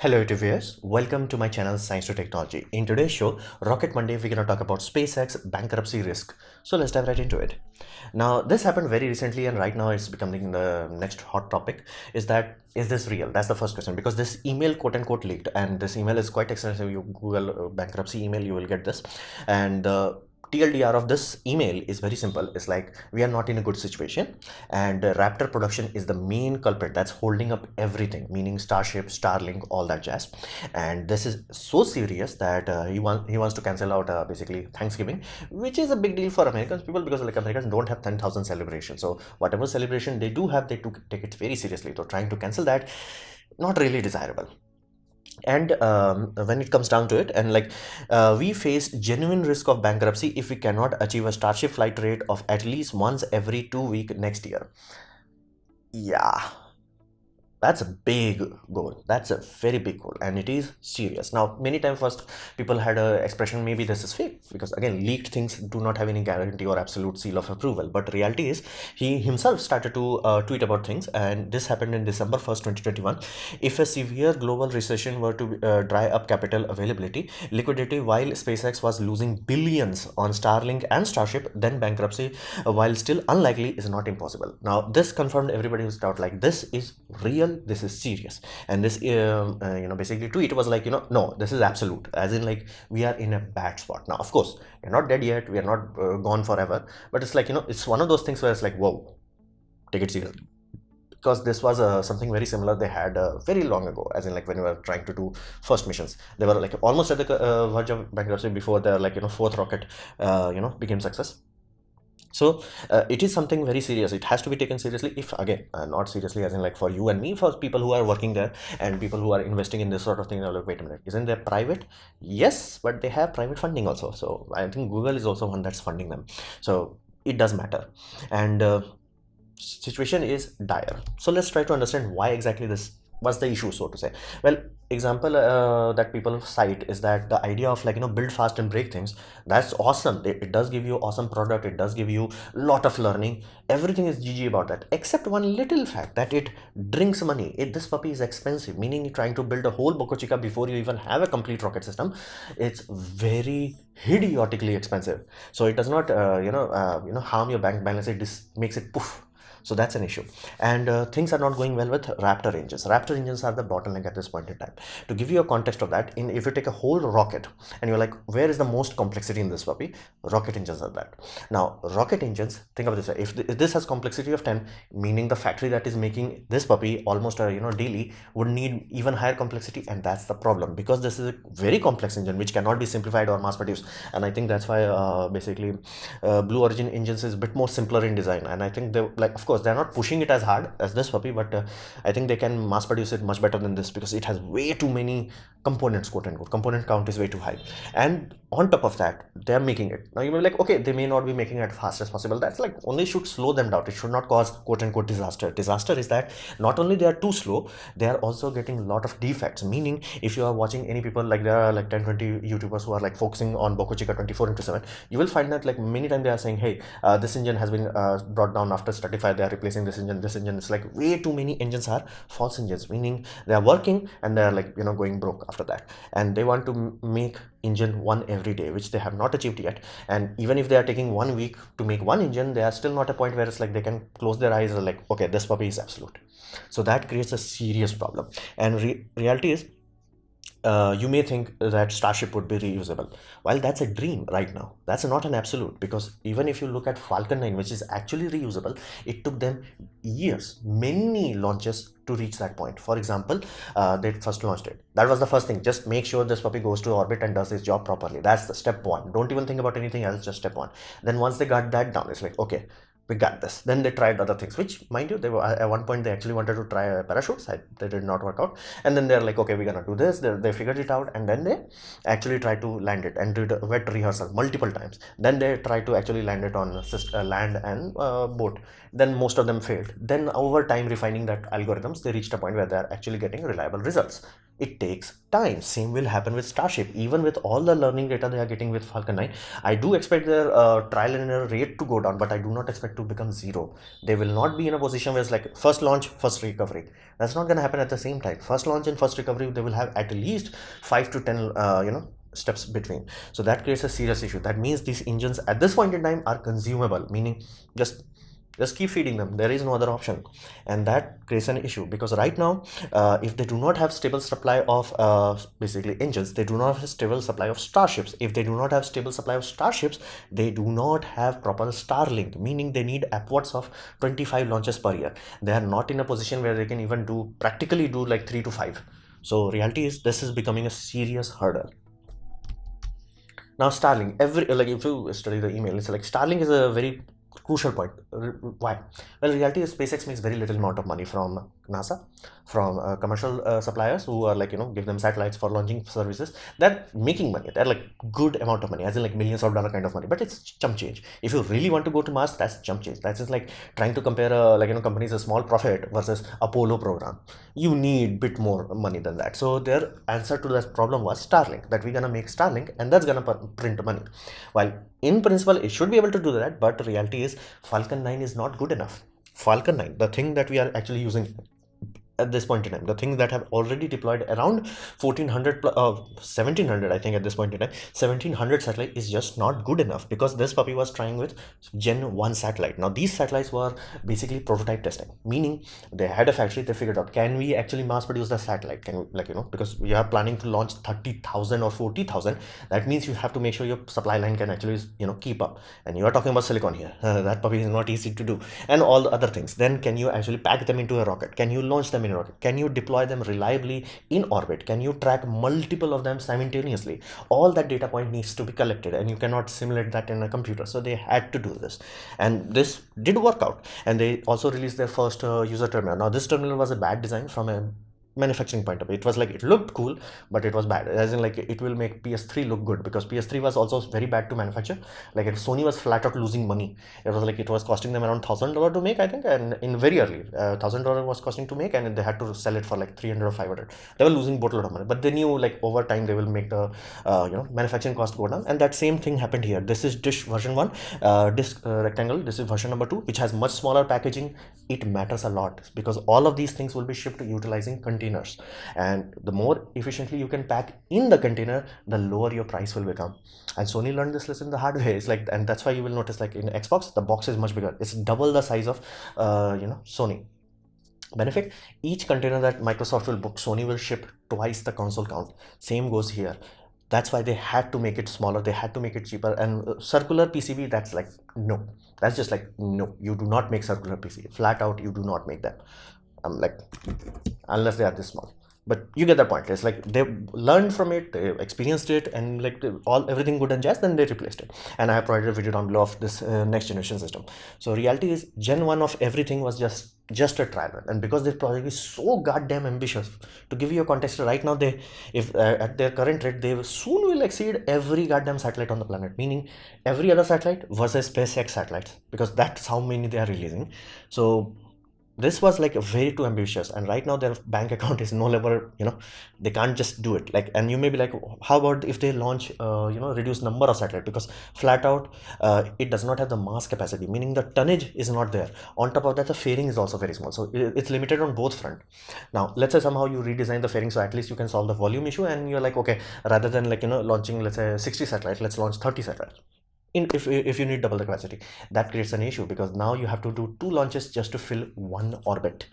Hello YouTube viewers, welcome to my channel Science to Technology. In today's show, Rocket Monday, we're gonna talk about SpaceX bankruptcy risk. So let's dive right into it. Now, this happened very recently, and right now it's becoming the next hot topic. Is this real? That's the first question, because this email quote unquote leaked, and this email is quite extensive. You Google bankruptcy email, you will get this, and TLDR of this email is very simple. It's like we are not in a good situation, and Raptor production is the main culprit that's holding up everything, meaning Starship, Starlink, all that jazz. And this is so serious that he wants to cancel out basically Thanksgiving, which is a big deal for Americans people because like Americans don't have 10,000 celebrations. So whatever celebration they do have, they take it very seriously. So trying to cancel that, not really desirable. And when it comes down to it, and we face genuine risk of bankruptcy if we cannot achieve a Starship flight rate of at least once every 2 weeks next year. Yeah, that's a big goal. That's a very big goal, and it is serious. Now, many times first people had a expression, maybe this is fake, because again, leaked things do not have any guarantee or absolute seal of approval. But reality is, he himself started to tweet about things, and this happened in December 1st, 2021. If a severe global recession were to dry up capital availability, liquidity, while SpaceX was losing billions on Starlink and Starship, then bankruptcy, while still unlikely, is not impossible. Now, this confirmed everybody who's doubt, like, this is real, this is serious. And this basically tweet was like, no, this is absolute, as in like we are in a bad spot. Now, of course, we're not dead yet, we are not gone forever, but it's like, it's one of those things where it's like, whoa, take it seriously, because this was something very similar they had very long ago, as in like when we were trying to do first missions. They were like almost at the verge of bankruptcy before their fourth rocket became success. So it is something very serious. It has to be taken seriously. If again, not seriously as in like for you and me, for people who are working there and people who are investing in this sort of thing, they're like, wait a minute, isn't there private? Yes, but they have private funding also. So I think Google is also one that's funding them. So it does matter. And situation is dire. So let's try to understand why exactly this was the issue, so to say. Well, example that people cite is that the idea of build fast and break things, that's awesome. It does give you awesome product, it does give you a lot of learning, everything is GG about that, except one little fact that it drinks money. This puppy is expensive, meaning trying to build a whole Boco Chica before you even have a complete rocket system, it's very idiotically expensive. So it does not harm your bank balance, it just makes it poof. So that's an issue. And things are not going well with Raptor engines. Raptor engines are the bottleneck at this point in time. To give you a context of that, if you take a whole rocket and you're like, where is the most complexity in this puppy? Rocket engines are that. Now, rocket engines, think of this way. If this has complexity of 10, meaning the factory that is making this puppy almost daily would need even higher complexity, and that's the problem, because this is a very complex engine which cannot be simplified or mass produced. And I think that's why basically Blue Origin engines is a bit more simpler in design, and I think they, like, of course they're not pushing it as hard as this puppy, but I think they can mass produce it much better than this, because it has way too many components, quote unquote. Component count is way too high, and on top of that, they're making it. Now you may be like, okay, they may not be making it as fast as possible. That's like only should slow them down. It should not cause quote unquote disaster. Disaster is that not only they are too slow, they are also getting a lot of defects. Meaning, if you are watching any people, like there are like 10-20 YouTubers who are like focusing on Boco Chica 24/7, you will find that like many times they are saying, hey, this engine has been brought down after 35, they are replacing this engine. This engine is like way too many engines are false engines, meaning they are working and they are like going broke after that, and they want to make engine one every day, which they have not achieved yet. And even if they are taking 1 week to make one engine, they are still not a point where it's like they can close their eyes and like, okay, this puppy is absolute. So that creates a serious problem. And reality is, you may think that Starship would be reusable. While that's a dream right now, that's not an absolute, because even if you look at Falcon 9, which is actually reusable, it took them years, many launches to reach that point. For example, they first launched it. That was the first thing. Just make sure this puppy goes to orbit and does its job properly. That's the step one. Don't even think about anything else, just step one. Then once they got that down, it's like, okay, we got this. Then they tried other things, which, mind you, they were at one point they actually wanted to try parachutes. They did not work out, and then they're like, okay, we're gonna do this. They figured it out, and then they actually tried to land it and did a wet rehearsal multiple times. Then they tried to actually land it on land and boat. Then most of them failed. Then over time, refining that algorithms, they reached a point where they're actually getting reliable results. It takes time. Same will happen with Starship. Even with all the learning data they are getting with Falcon 9, I do expect their trial and error rate to go down, but I do not expect to become zero. They will not be in a position where it's like first launch, first recovery. That's not going to happen at the same time. First launch and first recovery, they will have at least 5 to 10, steps between. So that creates a serious issue. That means these engines at this point in time are consumable, meaning just just keep feeding them. There is no other option, and that creates an issue because right now, if they do not have stable supply of basically engines, they do not have stable supply of starships. If they do not have stable supply of starships, they do not have proper Starlink, meaning they need upwards of 25 launches per year. They are not in a position where they can even practically do like 3 to 5. So reality is this is becoming a serious hurdle. Now Starlink, like if you study the email, it's like Starlink is a very crucial point. Why? Well, reality is SpaceX makes very little amount of money from NASA, from commercial suppliers who are like give them satellites for launching services. They're making money. They're like good amount of money, as in like millions of dollar kind of money. But it's chump change. If you really want to go to Mars, that's chump change. That's just like trying to compare companies a small profit versus Apollo program. You need bit more money than that. So their answer to that problem was Starlink. That we're gonna make Starlink, and that's gonna print money. While in principle it should be able to do that, but reality is Falcon 9 is not good enough. Falcon 9, the thing that we are actually using at this point in time, the things that have already deployed around 1400 1700, I think at this point in time 1700 satellite is just not good enough, because this puppy was trying with Gen 1 satellite. Now these satellites were basically prototype testing, meaning they had a factory, they figured out, can we actually mass produce the satellite? Can we, because we are planning to launch 30,000 or 40,000, that means you have to make sure your supply line can actually keep up, and you are talking about silicon here. That puppy is not easy to do, and all the other things. Then can you actually pack them into a rocket? Can you launch them in a rocket? Can you deploy them reliably in orbit? Can you track multiple of them simultaneously? All that data point needs to be collected, and you cannot simulate that in a computer. So they had to do this, and this did work out. And they also released their first user terminal. Now this terminal was a bad design from a manufacturing point of view. It was like, it looked cool, but it was bad, as in like it will make PS3 look good, because PS3 was also very bad to manufacture. Like Sony was flat out losing money. It was like it was costing them around $1,000 to make, I think, and in very early $1,000 was costing to make, and they had to sell it for like 300 or 500. They were losing boatload of money, but they knew like over time they will make the manufacturing cost go down. And that same thing happened here. This is Dish version 1, disk rectangle. This is version number 2, which has much smaller packaging. It matters a lot because all of these things will be shipped utilizing containers, and the more efficiently you can pack in the container, the lower your price will become. And Sony learned this lesson the hard way. It's like, and that's why you will notice like in Xbox the box is much bigger. It's double the size of Sony. Benefit: each container that Microsoft will book, Sony will ship twice the console count. Same goes here. That's why they had to make it smaller, they had to make it cheaper. And circular PCB, that's like, no, that's just like, no, you do not make circular PCB, flat out, you do not make them. Like, unless they are this small. But you get the point. It's like they learned from it, they experienced it, and like everything good and jazz, then they replaced it. And I have provided a video down below of this next generation system. So reality is Gen 1 of everything was just a trial run. And because this project is so goddamn ambitious, to give you a context, right now they, if at their current rate, they soon will exceed every goddamn satellite on the planet, meaning every other satellite versus SpaceX satellites, because that's how many they are releasing. So this was like very too ambitious, and right now their bank account is no longer, they can't just do it. Like, and you may be like, how about if they launch reduce number of satellite, because flat out it does not have the mass capacity, meaning the tonnage is not there. On top of that, the fairing is also very small, so it's limited on both front. Now let's say somehow you redesign the fairing, so at least you can solve the volume issue, and you're like, okay, rather than like launching, let's say 60 satellites, let's launch 30 satellites. If you need double the capacity, that creates an issue, because now you have to do 2 launches just to fill 1 orbit.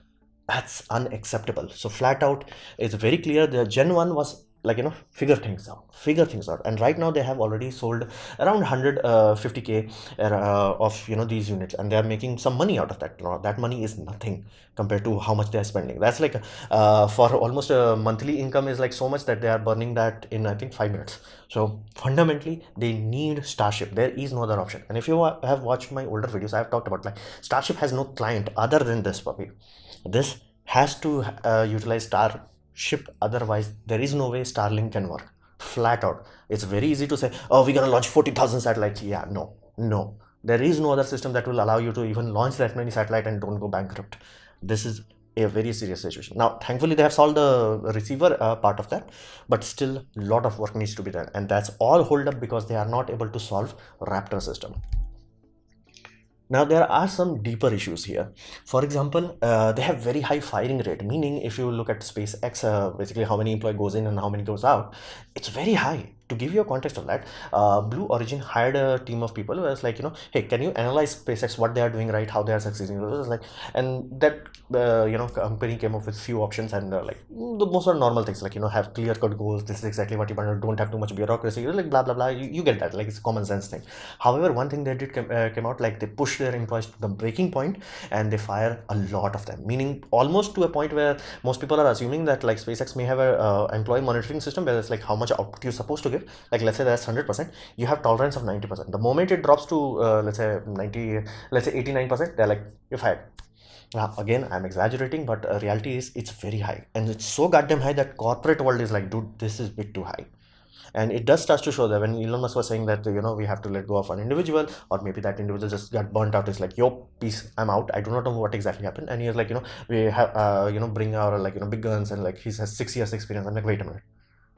That's unacceptable. So flat out, it's very clear the Gen 1 was like, figure things out. And right now they have already sold around 150k of these units, and they are making some money out of that. That money is nothing compared to how much they are spending. That's like for almost a monthly income is like so much that they are burning that in, I think, 5 minutes. So fundamentally they need Starship. There is no other option. And if you have watched my older videos, I have talked about like Starship has no client other than this puppy. This has to utilize Starship, otherwise there is no way Starlink can work. Flat out. It's very easy to say, oh, we're gonna launch 40,000 satellites. Yeah, no, there is no other system that will allow you to even launch that many satellites and don't go bankrupt. This is a very serious situation. Now, thankfully, they have solved the receiver part of that, but still, a lot of work needs to be done, and that's all hold up because they are not able to solve Raptor system. Now, there are some deeper issues here. For example, they have very high firing rate, meaning if you look at SpaceX, basically how many employee goes in and how many goes out, it's very high. To give you a context of that, Blue Origin hired a team of people who was like, hey, can you analyze SpaceX, what they are doing right, how they are succeeding? It was like, and that, company came up with few options and like the most are normal things like, have clear cut goals. This is exactly what you want. Don't have too much bureaucracy. Like blah, blah, blah. You get that. Like it's a common sense thing. However, one thing they did came out, like they push their employees to the breaking point and they fire a lot of them, meaning almost to a point where most people are assuming that like SpaceX may have a employee monitoring system where it's like how much output you're supposed to give. Like let's say that's 100%, you have tolerance of 90%. The moment it drops to let's say 90, let's say 89%, they're like, you're fired. Now, again, I'm exaggerating, but reality is it's very high, and it's so goddamn high that corporate world is like, dude, this is a bit too high. And it does start to show that when Elon Musk was saying that we have to let go of an individual, or maybe that individual just got burnt out. It's like, yo, peace, I'm out. I do not know what exactly happened. And he's like, we have bring our like big guns, and like he has 6 years experience. I'm like, wait a minute,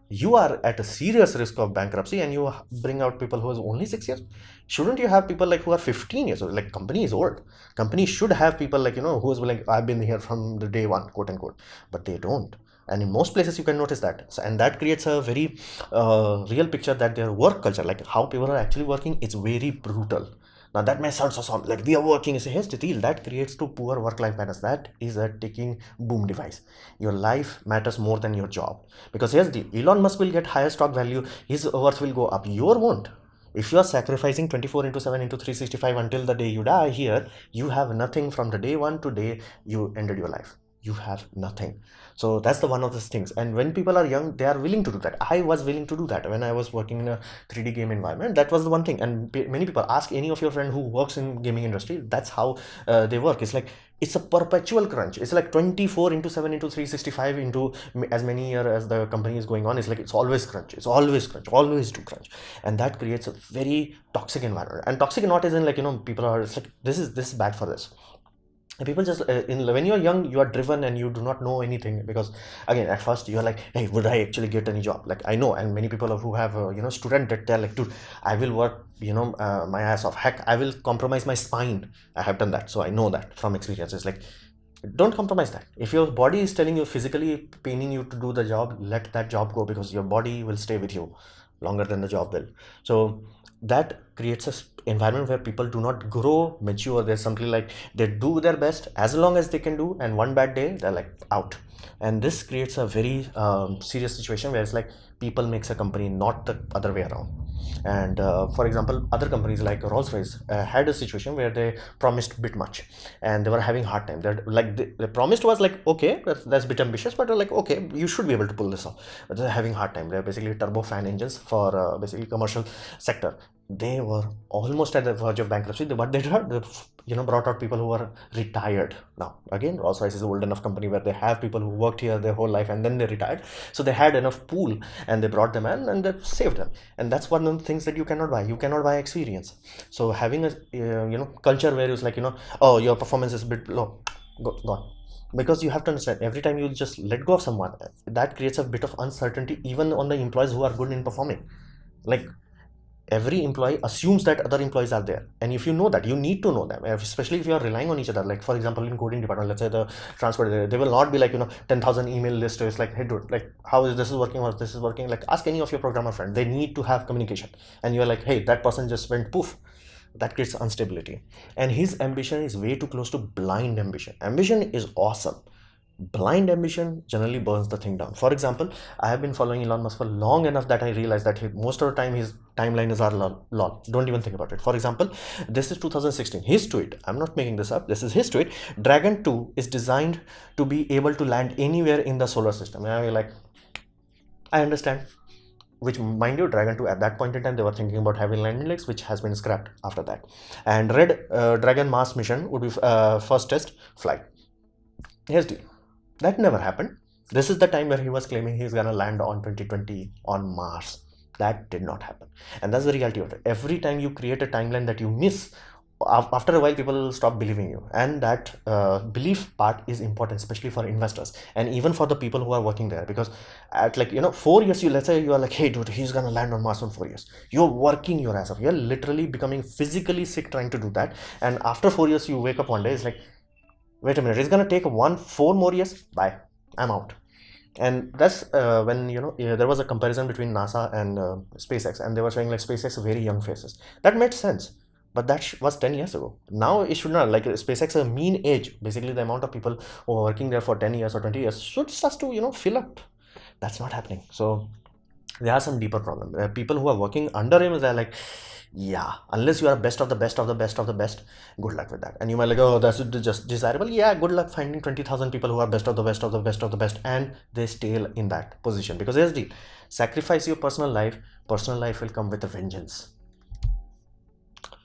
you are at a serious risk of bankruptcy and you bring out people who is only 6 years. Shouldn't you have people like who are 15 years old? Like company is old, company should have people like who is like, I've been here from the day one, quote unquote, but they don't. And in most places you can notice that. So, and that creates a very real picture that their work culture, like how people are actually working, it's very brutal. Now that may sound so soft, like we are working. Is here's the deal that creates to poor work-life balance. That is a ticking boom device. Your life matters more than your job. Because here's the Elon Musk will get higher stock value, his worth will go up. Your won't. If you are sacrificing 24 into 7 into 365 until the day you die here, you have nothing from the day one to day you ended your life. You have nothing. So that's the one of those things. And when people are young, they are willing to do that. I was willing to do that when I was working in a 3D game environment. That was the one thing. And many people ask any of your friend who works in gaming industry, that's how they work. It's like it's a perpetual crunch. It's like 24 into 7 into 365 into as many years as the company is going on. It's like it's always crunch. It's always crunch. Always do crunch. And that creates a very toxic environment. And toxic not as in like people are, it's like this is bad for this. And people just when you're young, you are driven and you do not know anything, because again at first you're like, hey, would I actually get any job? Like I know, and many people who have student debt, they're like, dude, I will work my ass off. Heck, I will compromise my spine. I have done that, so I know that from experiences. Like, don't compromise that. If your body is telling you, physically paining you to do the job, let that job go, because your body will stay with you longer than the job will. So that creates a environment where people do not grow mature. There's something like they do their best as long as they can do, and one bad day they're like out. And this creates a very serious situation where it's like people makes a company, not the other way around. And for example, other companies like Rolls-Royce had a situation where they promised a bit much and they were having hard time. They're like they promised was like, okay, that's a bit ambitious, but like, okay, you should be able to pull this off. But they're having hard time. They're basically turbofan engines for basically commercial sector. They were almost at the verge of bankruptcy. What they did, they brought out people who were retired. Now again, Rolls-Royce is an old enough company where they have people who worked here their whole life and then they retired, so they had enough pool and they brought them in and they saved them. And that's one of the things that you cannot buy. You cannot buy experience. So having a culture where it's like, oh, your performance is a bit low, gone. Because you have to understand, every time you just let go of someone, that creates a bit of uncertainty even on the employees who are good in performing. Like, every employee assumes that other employees are there, and if you know that, you need to know them, especially if you are relying on each other. Like for example, in coding department, let's say the transport, they will not be like 10,000 email list. It's like, hey dude, like how is this is working, or this is working. Like ask any of your programmer friend, they need to have communication. And you're like, hey, that person just went poof. That creates instability. And his ambition is way too close to blind ambition. Ambition is awesome, blind ambition generally burns the thing down. For example, I have been following Elon Musk for long enough that I realized that most of the time his timeline is our lol. Don't even think about it. For example, this is 2016. His tweet, I'm not making this up, this is his tweet: Dragon 2 is designed to be able to land anywhere in the solar system. And I'm like, I understand. Which, mind you, Dragon 2 at that point in time, they were thinking about having landing legs, which has been scrapped after that. And Red Dragon Mars mission would be first test flight. Here's the deal. That never happened. This is the time where he was claiming he's gonna land on 2020 on Mars. That did not happen. And that's the reality of it. Every time you create a timeline that you miss, after a while people will stop believing you, and that belief part is important, especially for investors and even for the people who are working there. Because at 4 years, you, let's say you are like, hey dude, he's gonna land on Mars in 4 years, you're working your ass off, you're literally becoming physically sick trying to do that, and after 4 years you wake up one day, it's like, wait a minute, it's gonna take 4 more years, bye, I'm out. And that's when there was a comparison between NASA and SpaceX, and they were showing like SpaceX very young faces. That made sense, but that was 10 years ago. Now it should not, like SpaceX, a mean age, basically the amount of people who are working there for 10 years or 20 years should start to fill up. That's not happening. So there are some deeper problems. People who are working under him, they're like, yeah, unless you are best of the best of the best of the best, good luck with that. And you might like, oh, that's just desirable. Yeah, good luck finding 20,000 people who are best of the best of the best of the best, and they stay in that position. Because here's the deal: sacrifice your personal life will come with a vengeance.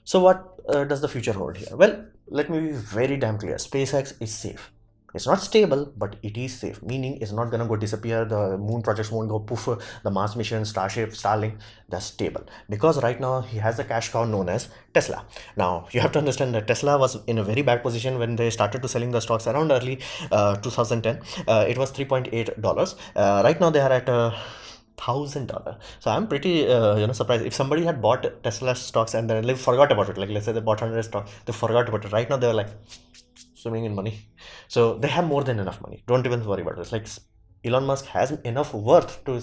So what does the future hold here? Well, let me be very damn clear. SpaceX is safe. It's not stable, but it is safe. Meaning it's not gonna go disappear. The moon projects won't go poof. The Mars mission, Starship, Starlink, they're stable. Because right now he has a cash cow known as Tesla. Now you have to understand that Tesla was in a very bad position when they started to selling the stocks around early 2010. It was $3.8. Right now they are at $1,000. So I'm pretty surprised if somebody had bought Tesla stocks and then they forgot about it. Like let's say they bought 100 stocks, they forgot about it. Right now they were like swimming in money. So they have more than enough money. Don't even worry about it. It's like Elon Musk has enough worth to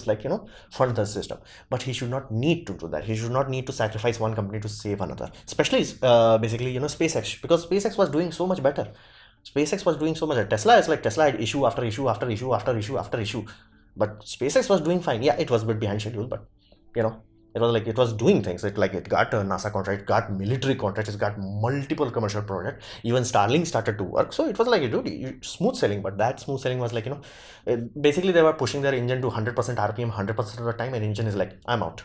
fund the system, but he should not need to do that. He should not need to sacrifice one company to save another. Especially basically SpaceX, because SpaceX was doing so much better. SpaceX was doing so much. Tesla is like Tesla had issue after issue after issue after issue after issue, but SpaceX was doing fine. Yeah, it was a bit behind schedule, but it was like it was doing things. It got a NASA contract, it got military contracts, it got multiple commercial projects. Even Starlink started to work. So it was like, dude, smooth sailing. But that smooth sailing was like, basically they were pushing their engine to 100% RPM 100% of the time, and engine is like, I'm out.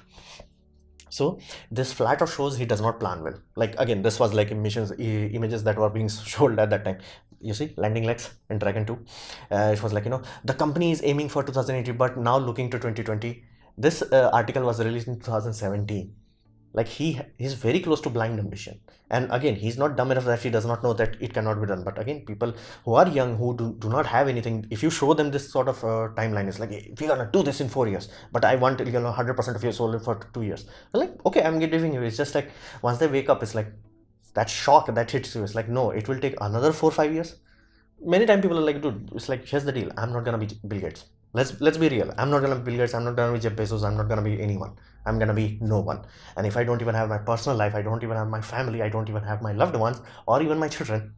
So this flat out shows he does not plan well. Like again, this was like images that were being showed at that time. You see landing legs in Dragon 2. It was like, the company is aiming for 2080, but now looking to 2020. This article was released in 2017. Like he's very close to blind ambition. And again, he's not dumb enough that he does not know that it cannot be done. But again, people who are young, who do not have anything, if you show them this sort of timeline, it's like, hey, we're gonna do this in 4 years, but I want 100% of your soul for 2 years. They're like, okay, I'm giving you. It's just like once they wake up, it's like that shock that hits you. It's like, no, it will take another 4-5 years. Many times people are like, dude, it's like, here's the deal, I'm not gonna be Bill Gates. Let's be real. I'm not gonna be Bill Gates, I'm not gonna be Jeff Bezos, I'm not gonna be anyone. I'm gonna be no one. And if I don't even have my personal life, I don't even have my family, I don't even have my loved ones or even my children,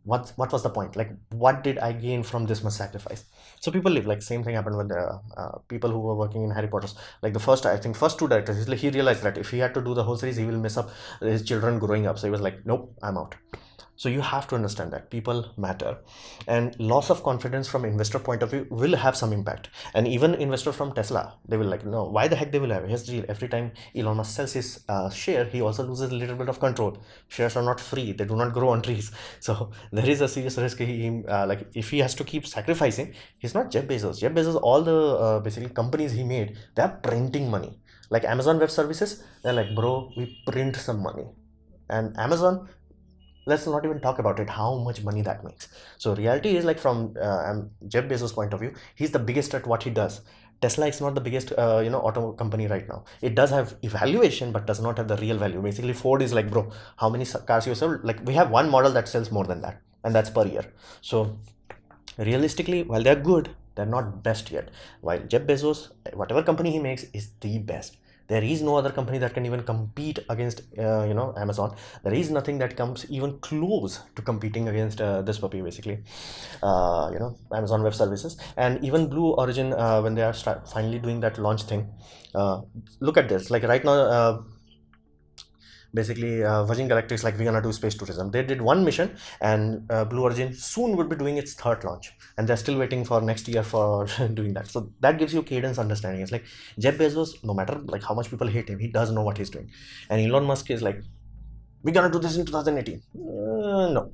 what was the point? Like, what did I gain from this much sacrifice? So people live. Like same thing happened with the people who were working in Harry Potter's. Like the first, I think first two directors, he realized that if he had to do the whole series, he will mess up his children growing up. So he was like, nope, I'm out. So you have to understand that people matter, and loss of confidence from investor point of view will have some impact. And even investor from Tesla, they will like, no, why the heck they will have? Here's the deal: every time Elon Musk sells his share, he also loses a little bit of control. Shares are not free; they do not grow on trees. So there is a serious risk. Like if he has to keep sacrificing, he's not Jeff Bezos. Jeff Bezos, all the basically companies he made, they are printing money. Like Amazon Web Services, they're like, bro, we print some money, and Amazon, let's not even talk about it, how much money that makes. So reality is like from Jeff Bezos point of view, he's the biggest at what he does. Tesla is not the biggest auto company right now. It does have evaluation but does not have the real value. Basically Ford is like, bro, how many cars you sell? Like we have one model that sells more than that, and that's per year. So realistically, while they're good, they're not best yet. While Jeff Bezos, whatever company he makes is the best. There is no other company that can even compete against Amazon. There is nothing that comes even close to competing against this puppy, basically. Amazon Web Services and even Blue Origin, when they are finally doing that launch thing. Look at this. Like right now, basically Virgin Galactic is like, we're gonna do space tourism. They did one mission, and Blue Origin soon would be doing its third launch, and they're still waiting for next year for doing that. So that gives you cadence understanding. It's like Jeff Bezos, no matter like how much people hate him, he does know what he's doing. And Elon Musk is like, we're gonna do this in 2018. No.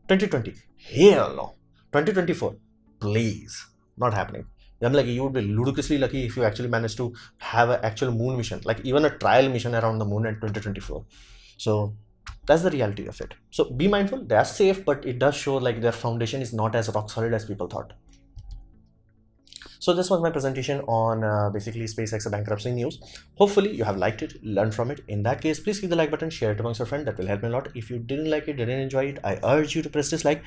2020, hell no. 2024, please, not happening. I'm like, you would be ludicrously lucky if you actually manage to have an actual moon mission, like even a trial mission around the moon in 2024. So That's the reality of it. So be mindful, they are safe, but it does show like their foundation is not as rock solid as people thought. So this was my presentation on basically SpaceX bankruptcy news. Hopefully you have liked it, learned from it. In that case, please click the like button, share it amongst your friends. That will help me a lot. If you didn't like it, didn't enjoy it, I urge you to press dislike.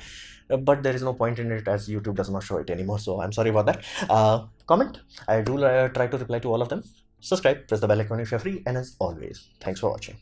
But there is no point in it as YouTube does not show it anymore. So I'm sorry about that. Comment. I do try to reply to all of them. Subscribe, press the bell icon if you're free. And as always, thanks for watching.